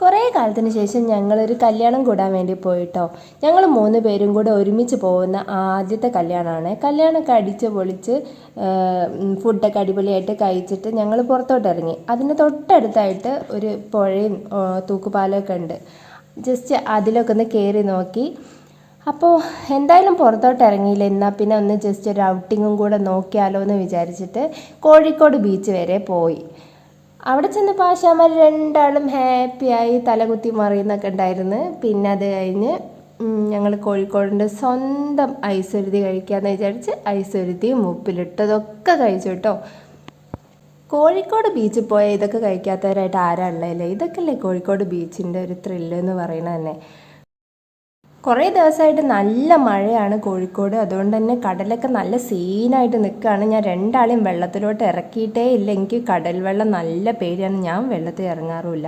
കുറേ കാലത്തിന് ശേഷം ഞങ്ങളൊരു കല്യാണം കൂടാൻ വേണ്ടി പോയിട്ടോ. ഞങ്ങൾ 3 പേരും കൂടെ ഒരുമിച്ച് പോകുന്ന ആദ്യത്തെ കല്യാണമാണ്. കല്യാണമൊക്കെ അടിച്ച് പൊളിച്ച് ഫുഡൊക്കെ അടിപൊളിയായിട്ട് കഴിച്ചിട്ട് ഞങ്ങൾ പുറത്തോട്ട് ഇറങ്ങി. അതിന് തൊട്ടടുത്തായിട്ട് ഒരു പുഴയും തൂക്കുപാലമൊക്കെ ഉണ്ട്. ജസ്റ്റ് അതിലൊക്കെ ഒന്ന് കയറി നോക്കി. അപ്പോൾ എന്തായാലും പുറത്തോട്ട് ഇറങ്ങിയില്ല, എന്നാൽ പിന്നെ ഒന്ന് ജസ്റ്റ് ഒരു ഔട്ടിങ്ങും കൂടെ നോക്കിയാലോ എന്ന് വിചാരിച്ചിട്ട് കോഴിക്കോട് ബീച്ച് വരെ പോയി. അവിടെ ചെന്നപ്പോൾ ആശാന്മാർ രണ്ടാളും ഹാപ്പിയായി തലകുത്തി മറിയുന്നൊക്കെ ഉണ്ടായിരുന്നു. പിന്നെ അത് കഴിഞ്ഞ് ഞങ്ങൾ കോഴിക്കോടിൻ്റെ സ്വന്തം ഐസുരുതി കഴിക്കാമെന്ന് വിചാരിച്ച് ഐസുരുതിയും ഉപ്പിലിട്ടതൊക്കെ കഴിച്ചു കേട്ടോ. കോഴിക്കോട് ബീച്ചിൽ പോയാൽ ഇതൊക്കെ കഴിക്കാത്തവരായിട്ട് ആരാ ഉള്ളതല്ലേ? ഇതൊക്കെയല്ലേ കോഴിക്കോട് ബീച്ചിൻ്റെ ഒരു ത്രില്ല് എന്ന് പറയുന്നത് തന്നെ. കുറേ ദിവസമായിട്ട് നല്ല മഴയാണ് കോഴിക്കോട്. അതുകൊണ്ട് തന്നെ കടലൊക്കെ നല്ല സീനായിട്ട് നിൽക്കുകയാണ്. ഞാൻ രണ്ടാളെയും വെള്ളത്തിലോട്ട് ഇറക്കിയിട്ടേ ഇല്ല. എനിക്ക് കടൽ വെള്ളം നല്ല പേടിയാണ്. ഞാൻ വെള്ളത്തിൽ ഇറങ്ങാറുമില്ല.